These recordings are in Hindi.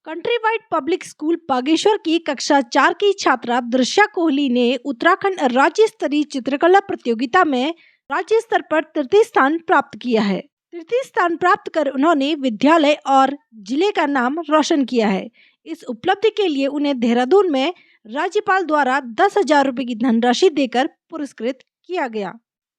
Country wide public school Bageshwar की कक्षा 4 की छात्रा दृश्या कोहली ने उत्तराखंड राज्य स्तरीय चित्रकला प्रतियोगिता में राज्य स्तर पर तृतीय स्थान प्राप्त किया है। तृतीय स्थान प्राप्त कर उन्होंने विद्यालय और जिले का नाम रोशन किया है। इस उपलब्धि के लिए उन्हें देहरादून में राज्यपाल द्वारा 10,000 रुपए की धनराशि देकर पुरस्कृत किया गया।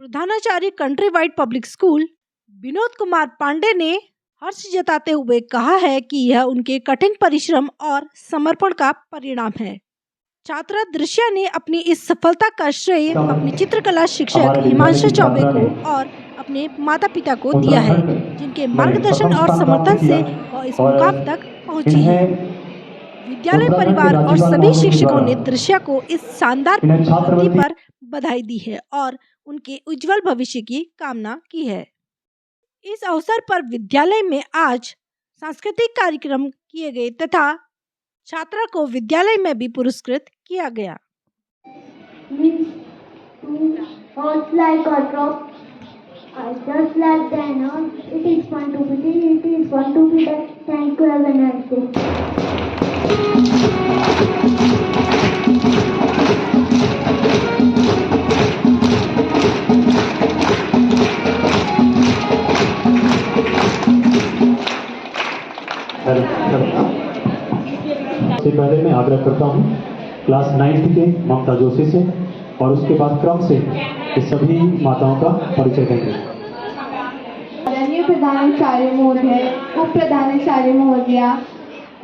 प्रधानाचार्य country wide public school Vinod Kumar Pandey ने हर्ष जताते हुए कहा है कि यह उनके कठिन परिश्रम और समर्पण का परिणाम है। छात्रा दृश्या ने अपनी इस सफलता का श्रेय अपने चित्रकला शिक्षक हिमांशु चौबे को और अपने माता पिता को दिया है, जिनके मार्गदर्शन और समर्थन से वह इस मुकाम तक पहुंची है। विद्यालय परिवार और सभी शिक्षकों ने दृश्या को इस शानदार उपलब्धि पर बधाई दी है और उनके उज्जवल भविष्य की कामना की है। इस अवसर पर विद्यालय में आज सांस्कृतिक कार्यक्रम किए गए तथा छात्रा को विद्यालय में भी पुरस्कृत किया गया। सबसे पहले मैं आग्रह करता हूँ क्लास 9th के ममता जोशी से और उसके बाद क्रम से इस सभी माताओं का परिचय देंगे। आदरणीय प्रधानाचार्य महोदय, उप प्रधानाचार्य महोदया,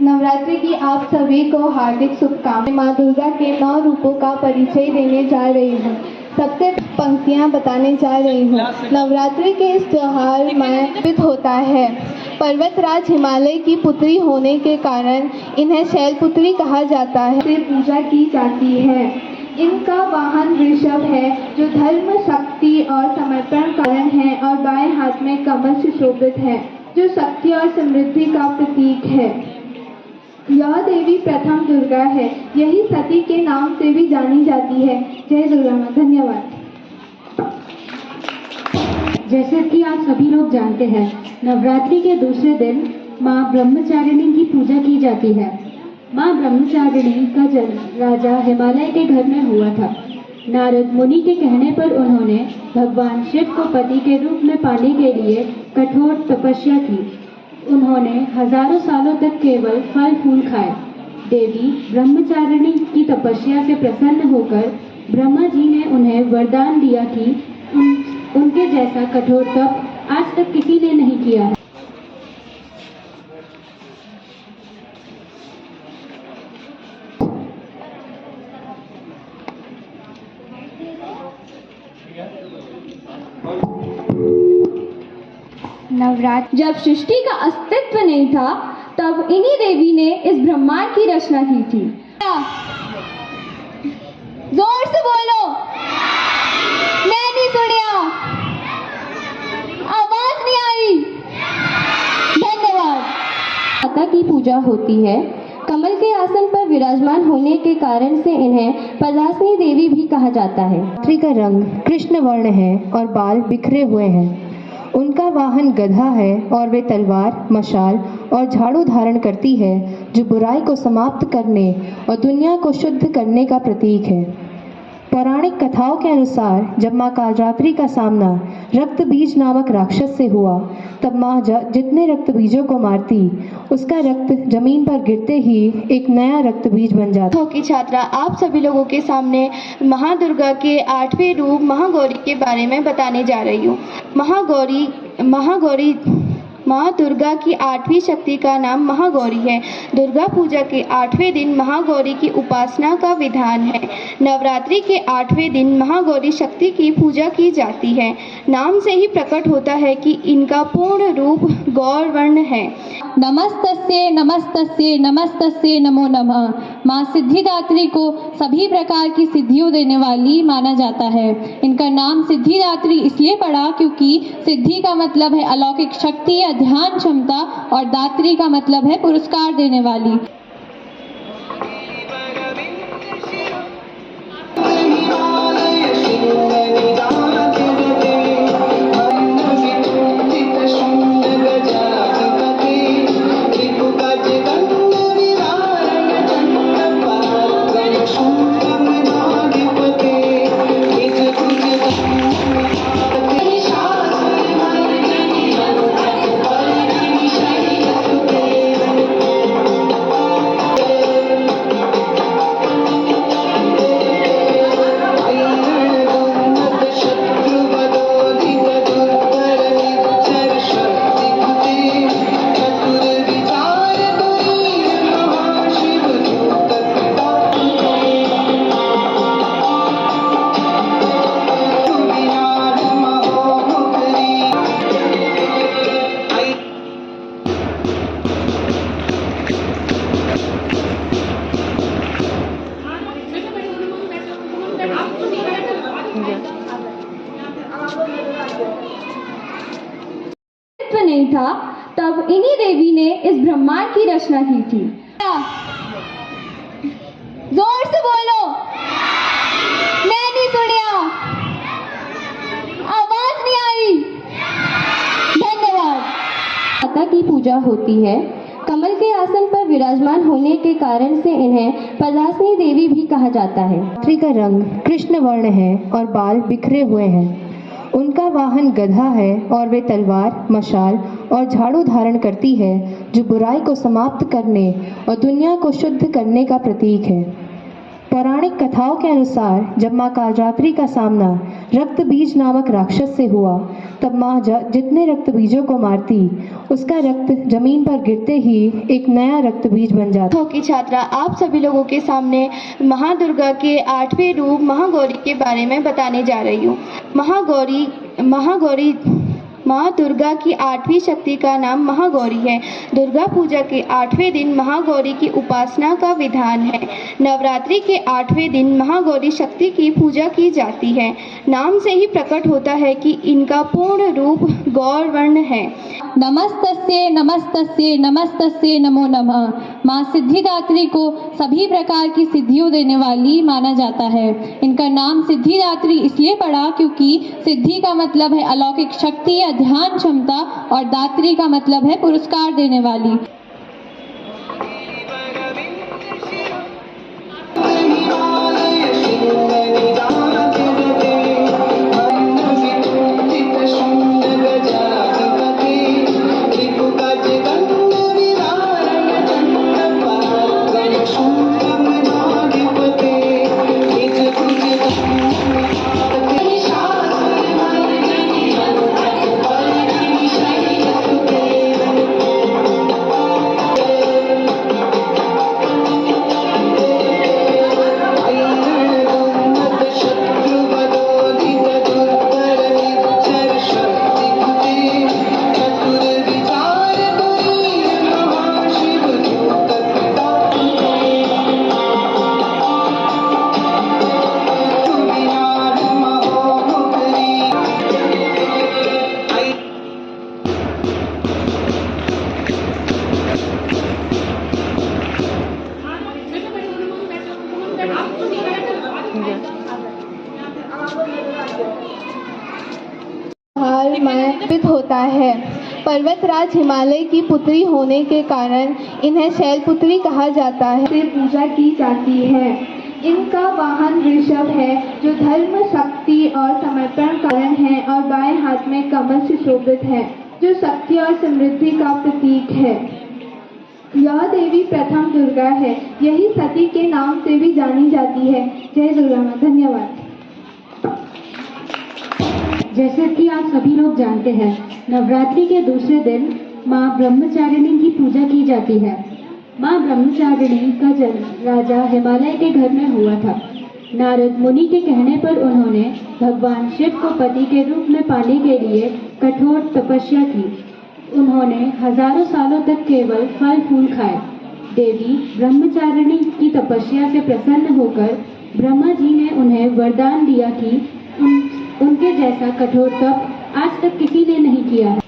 नवरात्रि की आप सभी को हार्दिक शुभकामनाएं। माँ दुर्गा के 9 रूपों का परिचय देने जा रही हूँ। सबसे पंक्तियाँ बताने जा रही हूँ। नवरात्रि के इस त्योहार में अर्पित होता है। पर्वतराज हिमालय की पुत्री होने के कारण इन्हें शैलपुत्री कहा जाता है। से पूजा की जाती है। इनका वाहन वृषभ है, जो धर्म, शक्ति और समर्पण का कारण है, और बाएं हाथ में कमल सुशोभित है, जो शक्ति और समृद्धि का प्रतीक है। यह देवी प्रथम दुर्गा है। यही सती के नाम से भी जानी जाती है। जय दुर्गा माँ। धन्यवाद। जैसे कि आप सभी लोग जानते हैं, नवरात्रि के दूसरे दिन माँ ब्रह्मचारिणी की पूजा की जाती है। माँ ब्रह्मचारिणी का जन्म राजा हिमालय के घर में हुआ था। नारद मुनि के कहने पर उन्होंने भगवान शिव को पति के रूप में पाने के लिए कठोर तपस्या की। उन्होंने हजारों सालों तक केवल फल फूल खाए। देवी ब्रह्मचारिणी की तपस्या से प्रसन्न होकर ब्रह्मा जी ने उन्हें वरदान दिया कि उनके जैसा कठोर तप आज तक किसी ने नहीं किया है। नवरात्र जब सृष्टि का अस्तित्व नहीं था, तब इन्हीं देवी ने इस ब्रह्मांड की रचना की थी। जोर से बोलो, मैं नहीं सुनिया, आवाज नहीं आई। धन्यवाद। माता की पूजा होती है। कमल के आसन पर विराजमान होने के कारण से इन्हें पदासनी देवी भी कहा जाता है। रात्रि का रंग कृष्ण वर्ण है और बाल बिखरे हुए हैं। उनका वाहन गधा है और वे तलवार, मशाल और झाड़ू धारण करती है, जो बुराई को समाप्त करने और दुनिया को शुद्ध करने का प्रतीक है। पौराणिक कथाओं के अनुसार जब माँ कालरात्रि का सामना रक्त बीज नामक राक्षस से हुआ, तब माँ जितने रक्त बीजों को मारती, उसका रक्त जमीन पर गिरते ही एक नया रक्त बीज बन जाता। की छात्रा आप सभी लोगों के सामने महादुर्गा के 8वें रूप महागौरी के बारे में बताने जा रही हूँ। महागौरी माँ दुर्गा की 8वीं शक्ति का नाम महागौरी है। दुर्गा पूजा के 8वें दिन महागौरी की उपासना का विधान है। नवरात्रि के 8वें दिन महागौरी शक्ति की पूजा की जाती है। नाम से ही प्रकट होता है कि इनका पूर्ण रूप गौरवर्ण है। नमस्तस्ये नमस्तस्ये नमस्तस्ये नमो नमः। माँ सिद्धिदात्री को सभी प्रकार की सिद्धियों देने वाली माना जाता है। इनका नाम सिद्धिदात्री इसलिए पड़ा क्योंकि सिद्धि का मतलब है अलौकिक शक्ति या ध्यान क्षमता, और दात्री का मतलब है पुरस्कार देने वाली। तब इन्हीं देवी ने इस ब्रह्मांड की रचना की थी। जोर से बोलो, मैं नहीं सुनिया, आवाज नहीं आई। धन्यवाद। माता की पूजा होती है। कमल के आसन पर विराजमान होने के कारण से इन्हें पदासनी देवी भी कहा जाता है। नवरात्रि का रंग कृष्ण वर्ण है और बाल बिखरे हुए हैं। उनका वाहन गधा है और वे तलवार, मशाल और झाड़ू धारण करती है, जो बुराई को समाप्त करने और दुनिया को शुद्ध करने का प्रतीक है। पौराणिक कथाओं के अनुसार जब माँ कालरात्रि का सामना रक्त बीज नामक राक्षस से हुआ, तब माँ जितने रक्त बीजों को मारती, उसका रक्त जमीन पर गिरते ही एक नया रक्त बीज बन जाता। की छात्रा आप सभी लोगों के सामने महादुर्गा के 8वें रूप महागौरी के बारे में बताने जा रही हूँ। माँ दुर्गा की 8वीं शक्ति का नाम महागौरी है। दुर्गा पूजा के 8वें दिन महागौरी की उपासना का विधान है। नवरात्रि के 8वें दिन महागौरी शक्ति की पूजा की जाती है। नाम से ही प्रकट होता है कि इनका पूर्ण रूप गौरवर्ण है। नमस्तस्ये नमस्तस्ये नमस्तस्ये नमो नमः। माँ सिद्धिदात्री को सभी प्रकार की सिद्धियों देने वाली माना जाता है। इनका नाम सिद्धिदात्री इसलिए पड़ा क्योंकि सिद्धि का मतलब है अलौकिक शक्ति या ध्यान क्षमता और दात्री का मतलब है पुरस्कार देने वाली। समर्पित होता है। पर्वतराज हिमालय की पुत्री होने के कारण इन्हें शैलपुत्री कहा जाता है। से पूजा की जाती है। इनका वाहन वृषभ है, जो धर्म, शक्ति और समर्पण का कारण है, और बाएं हाथ में कमल सुशोभित है, जो शक्ति और समृद्धि का प्रतीक है। यह देवी प्रथम दुर्गा है। यही सती के नाम से भी जानी जाती है। जय दुर्गा माँ। धन्यवाद। जैसा कि आप सभी लोग जानते हैं, नवरात्रि के दूसरे दिन माँ ब्रह्मचारिणी की पूजा की जाती है। माँ ब्रह्मचारिणी का जन्म राजा हिमालय के घर में हुआ था। नारद मुनि के कहने पर उन्होंने भगवान शिव को पति के रूप में पाने के लिए कठोर तपस्या की। उन्होंने हजारों सालों तक केवल फल फूल खाए। देवी ब्रह्मचारिणी की तपस्या से प्रसन्न होकर ब्रह्मा जी ने उन्हें वरदान दिया कि उनके जैसा कठोर तप आज तक किसी ने नहीं किया है।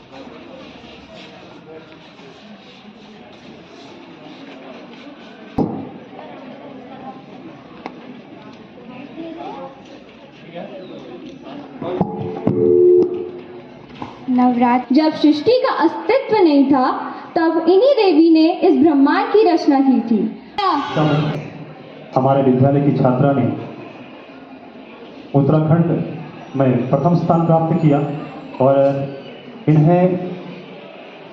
नवरात्र जब सृष्टि का अस्तित्व नहीं था, तब इन्हीं देवी ने इस ब्रह्मांड की रचना की थी। हमारे विद्यालय की छात्रा ने उत्तराखंड में प्रथम स्थान प्राप्त किया और इन्हें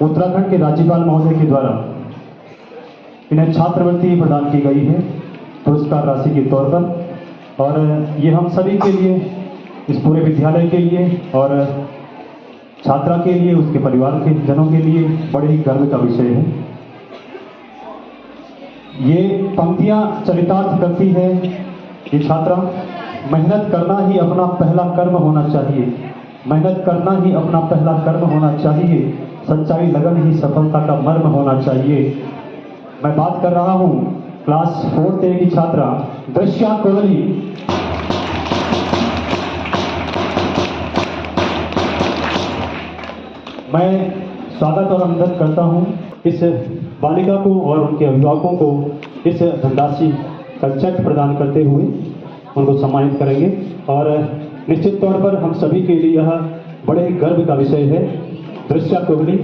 उत्तराखंड के राज्यपाल महोदय के द्वारा इन्हें छात्रवृत्ति प्रदान की गई है पुरस्कार राशि के तौर पर। और ये हम सभी के लिए, इस पूरे विद्यालय के लिए और छात्रा के लिए, उसके परिवार के जनों के लिए बड़े ही गर्व का विषय है। ये पंक्तियां चरितार्थ करती है कि छात्रा, मेहनत करना ही अपना पहला कर्म होना चाहिए। मेहनत करना ही अपना पहला कर्म होना चाहिए। सच्चाई, लगन ही सफलता का मर्म होना चाहिए। मैं बात कर रहा हूं क्लास 4 की छात्रा दृश्या कोहली। मैं स्वागत और अभिनंदन करता हूँ। इस बालिका को और उनके अभिभावकों को इस धनराशि का चेक प्रदान करते हुए उनको सम्मानित करेंगे और निश्चित तौर पर हम सभी के लिए यह बड़े गर्व का विषय है। दृश्या कोहली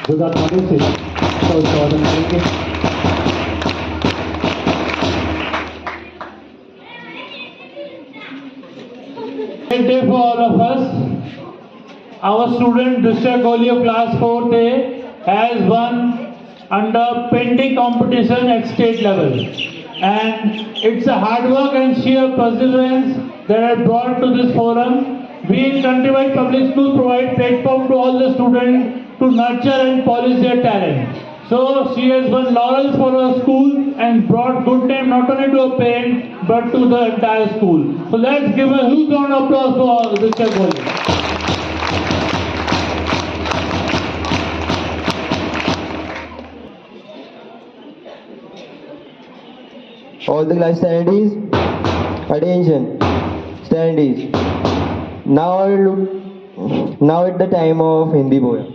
जोधा थाने से स्वागत करेंगे। Great day for all of us. Our student Drisya Kohli of class 4A has won under painting competition at state level, and it's a hard work and sheer perseverance that had brought to this forum. We in Countrywide Public School provide platform to all the students to nurture and polish their talent. So she has won laurels for her school and brought good name not only to her parents but to the entire school. So let's give a huge round of applause for Drisya Kohli. All the class standees, attention, standees. Now at the time of Hindi poem.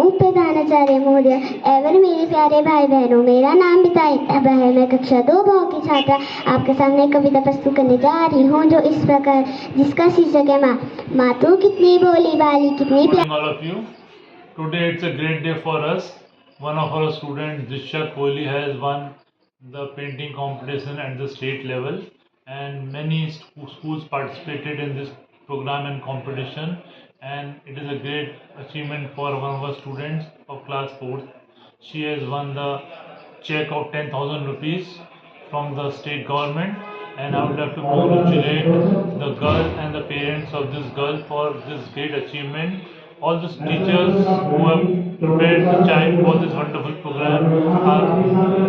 उप प्रधानाचार्य महोदय एवं मेरे प्यारे भाई बहनों, मेरा नाम बिताइता है। मैं कक्षा 2 भाव की छात्रा आपके सामने कविता प्रस्तुत करने जा रही हूँ जो इस प्रकार, जिसका शीर्षक है माँ तू कितनी भोली भाली कितनी प्यारी। All of you, today it's a great day for us. One of our students, Drisya Kohli, has won the painting competition at the state level, and many schools participated in this program and competition. And it is a great achievement for one of our students of class 4th. She has won the check of 10,000 rupees from the state government, and I would like to congratulate the girl and the parents of this girl for this great achievement. All the teachers who have prepared the child for this wonderful program are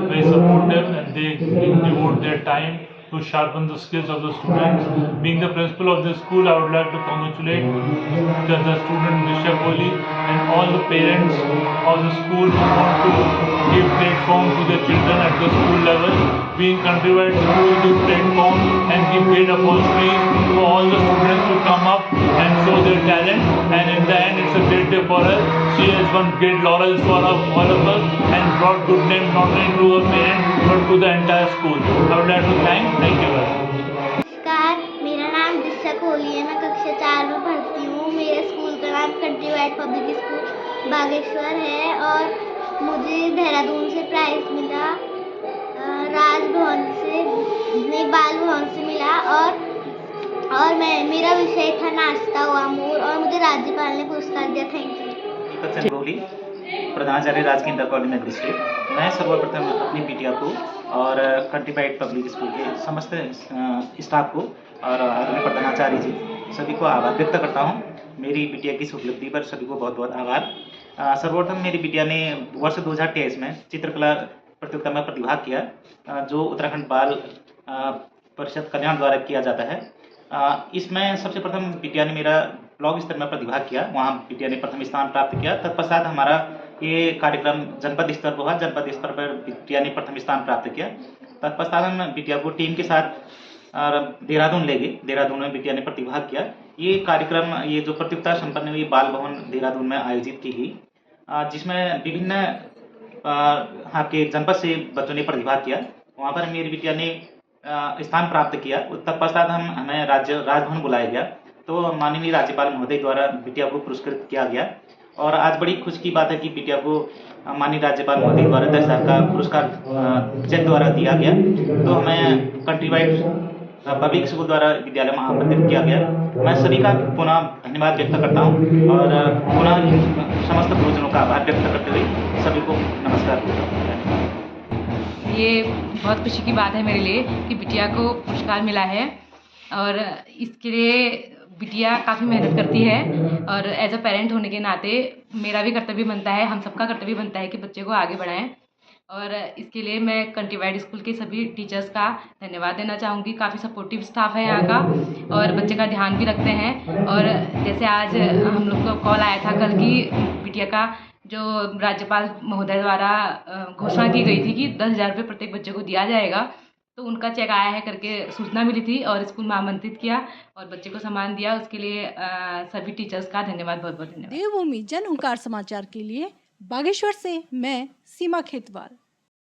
very supportive, and they devote their time to sharpen the skills of the students. Being the principal of this school, I would like to congratulate the student Drisya Kohli and all the parents of the school who want to give platform to their children at the school level. Being Countrywide School gives platform and give great opportunities for all the students to come up and show their talent. And in the end, it's a great day for her. She has won great laurels for all of us and brought good name not only to her parents but to the entire school. I would like to thank you very much. नमस्कार, मेरा नाम दृश्या कोहली है। मैं कक्षा 4 में पढ़ती हूँ। मेरे स्कूल का नाम कंट्रीवाइड पब्लिक स्कूल बागेश्वर है और मुझे देहरादून से प्राइज़ मिला, राजभवन से नहीं बाल भवन से मिला और मेरा विषय था नाचता हुआ मोर और मुझे राज्यपाल ने पुरस्कार दिया। Thank you. प्रधानाचार्य राजकीय इंटर कॉलेज नगरी से मैं सर्वप्रथम अपनी बिटिया को और कंट्रीवाइड पब्लिक स्कूल के समस्त स्टाफ को और आदरणीय प्रधानाचार्य जी सभी को आभार व्यक्त करता हूं। मेरी बिटिया की इस उपलब्धि पर सभी को बहुत बहुत आभार। सर्वप्रथम मेरी बिटिया ने वर्ष 2023 में चित्रकला प्रतियोगिता में प्रतिभाग किया जो उत्तराखंड बाल परिषद कल्याण द्वारा किया जाता है। इसमें सबसे प्रथम बिटिया ने मेरा ब्लॉक स्तर में प्रतिभाग किया, वहाँ बिटिया ने प्रथम स्थान प्राप्त किया। तत्पश्चात हमारा ये कार्यक्रम जनपद स्तर पर हुआ, जनपद स्तर पर बिटिया ने प्रथम स्थान प्राप्त किया। तत्पश्चात हम बिटिया को टीम के साथ देहरादून ले गए, देहरादून में बिटिया ने प्रतिभाग किया। ये कार्यक्रम, ये जो प्रतियोगिता संपन्न हुई बाल भवन देहरादून में आयोजित की गई, जिसमें विभिन्न यहाँ के जनपद से बच्चों ने प्रतिभाग किया। वहाँ पर मेरी बिटिया ने स्थान प्राप्त किया। तत्पश्चात हमें राजभवन बुलाया गया, तो माननीय राज्यपाल महोदय द्वारा बिटिया को पुरस्कृत किया गया। और आज बड़ी खुशी की बात है कि बिटिया को माननीय राज्यपाल महोदय द्वारा 10,000 का पुरस्कार चेक द्वारा दिया गया। तो हमें कंट्रीवाइड पब्लिक स्कूल द्वारा विद्यालय में आमंत्रित किया गया। मैं सभी का पुनः धन्यवाद व्यक्त करता हूँ और पुनः समस्त गुरुजनों का आभार व्यक्त करते हुए सभी को नमस्कार। ये बहुत खुशी की बात है मेरे लिए कि बिटिया को पुरस्कार मिला है और इसके लिए बिटिया काफ़ी मेहनत करती है और एज अ पेरेंट होने के नाते मेरा भी कर्तव्य बनता है, हम सबका कर्तव्य बनता है कि बच्चे को आगे बढ़ाएं। और इसके लिए मैं कंट्रीवाइड स्कूल के सभी टीचर्स का धन्यवाद देना चाहूँगी। काफ़ी सपोर्टिव स्टाफ है यहाँ का और बच्चे का ध्यान भी रखते हैं। और जैसे आज हम लोग को कॉल आया था कल की बिटिया का, जो राज्यपाल महोदय द्वारा घोषणा की गई थी कि 10,000 रुपये प्रत्येक बच्चे को दिया जाएगा, तो उनका चेक आया है करके सूचना मिली थी और स्कूल में आमंत्रित किया और बच्चे को सम्मान दिया। उसके लिए सभी टीचर्स का धन्यवाद, बहुत बहुत धन्यवाद। देवभूमि जन हुंकार समाचार के लिए बागेश्वर से मैं सीमा खेतवाल।